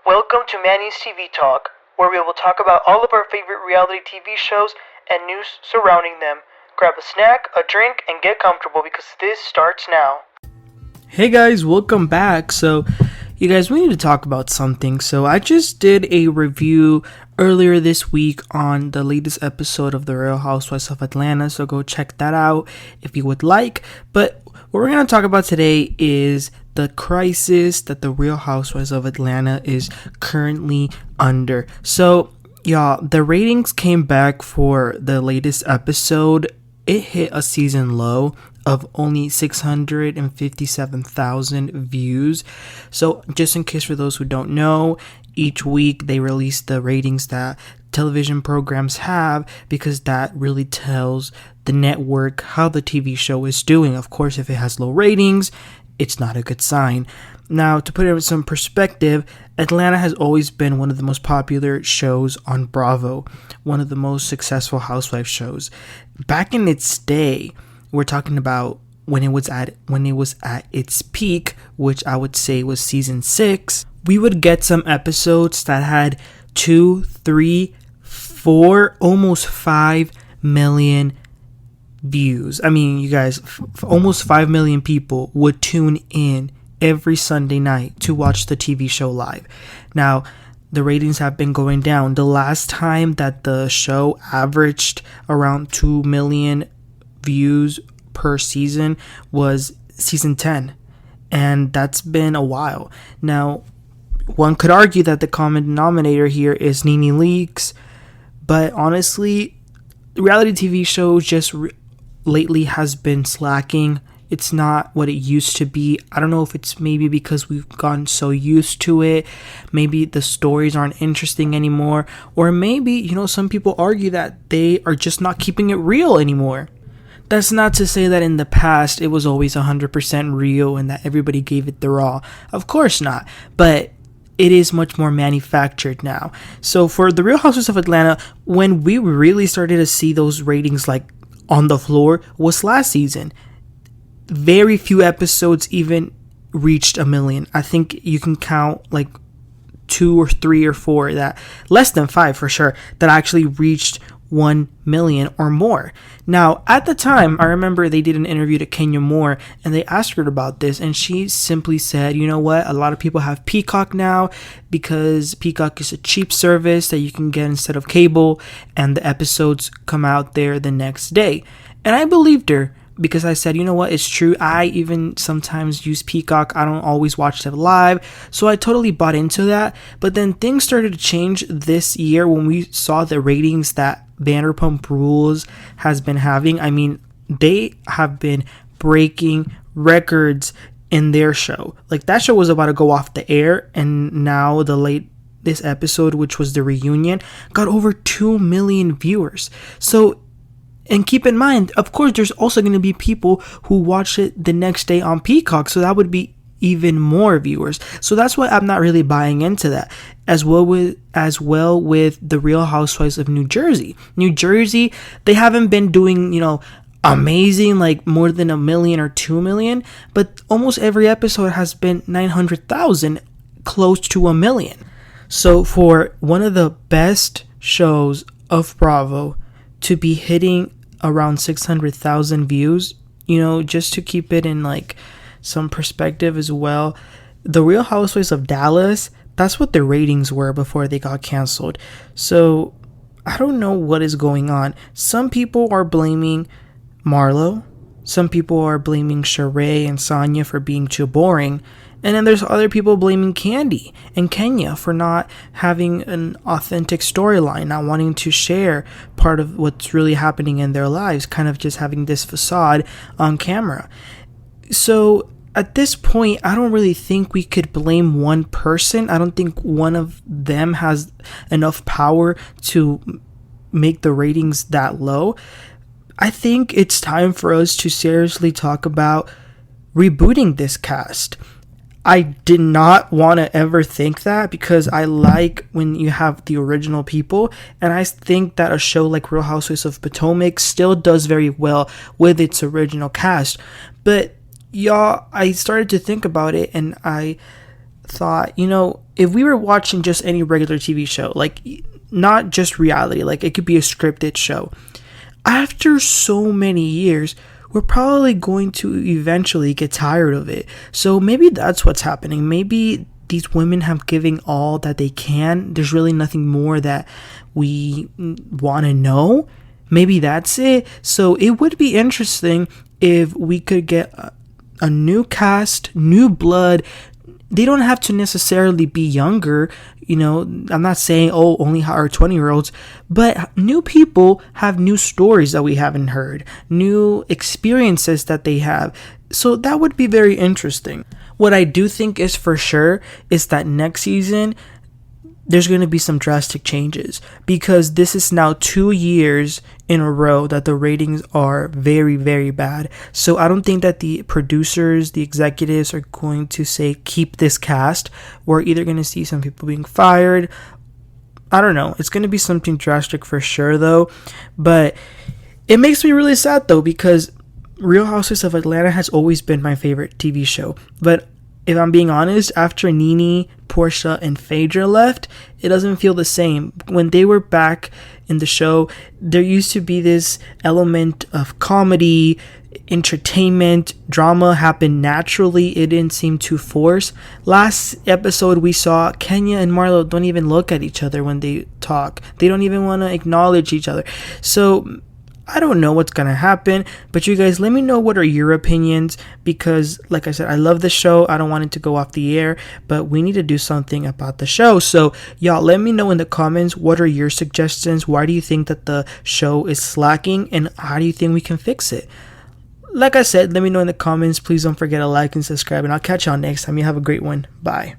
Welcome to Manny's TV Talk, where we will talk about all of our favorite reality TV shows and news surrounding them. Grab a snack, a drink, and get comfortable because this starts now. Hey guys, welcome back. So, you guys, we need to talk about something. So, I just did a review earlier this week on the latest episode of the Real Housewives of Atlanta. So, go check that out if you would like. But what we're going to talk about today is the crisis that the Real Housewives of Atlanta is currently under. So, y'all, the ratings came back for the latest episode. It hit a season low of only 657,000 views. So, just in case for those who don't know, each week they release the ratings that television programs have because that really tells the network how the TV show is doing. Of course, if it has low ratings, it's not a good sign. Now, to put it in some perspective, Atlanta has always been one of the most popular shows on Bravo, one of the most successful housewife shows. Back in its day, we're talking about when it was at its peak, which I would say was season 6, we would get some episodes that had 2, 3, 4, almost 5 million views. I mean, you guys, almost 5 million people would tune in every Sunday night to watch the TV show live. Now, the ratings have been going down. The last time that the show averaged around 2 million views per season was season 10, and that's been a while. Now, one could argue that the common denominator here is Nene leaks, but honestly, reality TV shows just lately has been slacking. It's not what it used to be. I don't know if it's maybe because we've gotten so used to it. Maybe the stories aren't interesting anymore. Or maybe, some people argue that they are just not keeping it real anymore. That's not to say that in the past it was always 100% real and that everybody gave it the raw. Of course not. But it is much more manufactured now. So for the Real Housewives of Atlanta, when we really started to see those ratings like on the floor was last season. Very few episodes even reached 1 million. I think you can count like 2 or 3 or 4 that, less than 5 for sure, that actually reached 1 million or more. Now, at the time, I remember they did an interview to Kenya Moore and they asked her about this, and she simply said, you know what, a lot of people have Peacock now because Peacock is a cheap service that you can get instead of cable, and the episodes come out there the next day. And I believed her because I said, you know what, it's true. I even sometimes use Peacock. I don't always watch them live. So I totally bought into that. But then things started to change this year when we saw the ratings that Vanderpump Rules has been having. I mean, they have been breaking records in their show. Like, that show was about to go off the air, and now this episode, which was the reunion, got over 2 million viewers. So, and keep in mind, of course, there's also going to be people who watch it the next day on Peacock. So that would be even more viewers. So that's why I'm not really buying into that. As well with the Real Housewives of New Jersey. New Jersey, they haven't been doing, amazing, like more than 1 million or 2 million. But almost every episode has been 900,000, close to 1 million. So for one of the best shows of Bravo to be hitting around 600,000 views, just to keep it in like some perspective as well, the Real Housewives of Dallas, that's what the ratings were before they got canceled. So I don't know what is going on. Some people are blaming Marlo. Some people are blaming Shereé and Sanya for being too boring. And then there's other people blaming Kandi and Kenya for not having an authentic storyline, not wanting to share part of what's really happening in their lives, kind of just having this facade on camera. So at this point, I don't really think we could blame one person. I don't think one of them has enough power to make the ratings that low. I think it's time for us to seriously talk about rebooting this cast. I did not want to ever think that because I like when you have the original people, and I think that a show like Real Housewives of Potomac still does very well with its original cast. But y'all, I started to think about it, and I thought, if we were watching just any regular TV show, like not just reality, like it could be a scripted show, after so many years, we're probably going to eventually get tired of it. So maybe that's what's happening. Maybe these women have given all that they can. There's really nothing more that we want to know. Maybe that's it. So it would be interesting if we could get a new cast, new blood. They don't have to necessarily be younger. I'm not saying, only hire 20-year-olds, but new people have new stories that we haven't heard, new experiences that they have. So that would be very interesting. What I do think is for sure is that next season, there's going to be some drastic changes, because this is now 2 years in a row that the ratings are very, very bad. So I don't think that the producers, the executives are going to say, keep this cast. We're either going to see some people being fired. I don't know. It's going to be something drastic for sure, though. But it makes me really sad, though, because Real Housewives of Atlanta has always been my favorite TV show. But if I'm being honest, after Nene, Porsha, and Phaedra left, it doesn't feel the same. When they were back in the show, there used to be this element of comedy, entertainment, drama happened naturally. It didn't seem too forced. Last episode, we saw Kenya and Marlo don't even look at each other when they talk. They don't even want to acknowledge each other. So I don't know what's gonna happen, but you guys, let me know what are your opinions, because like I said, I love the show. I don't want it to go off the air, but we need to do something about the show. So y'all, let me know in the comments, what are your suggestions? Why do you think that the show is slacking, and how do you think we can fix it? Like I said, let me know in the comments. Please don't forget to like and subscribe, and I'll catch y'all next time. You have a great one. Bye.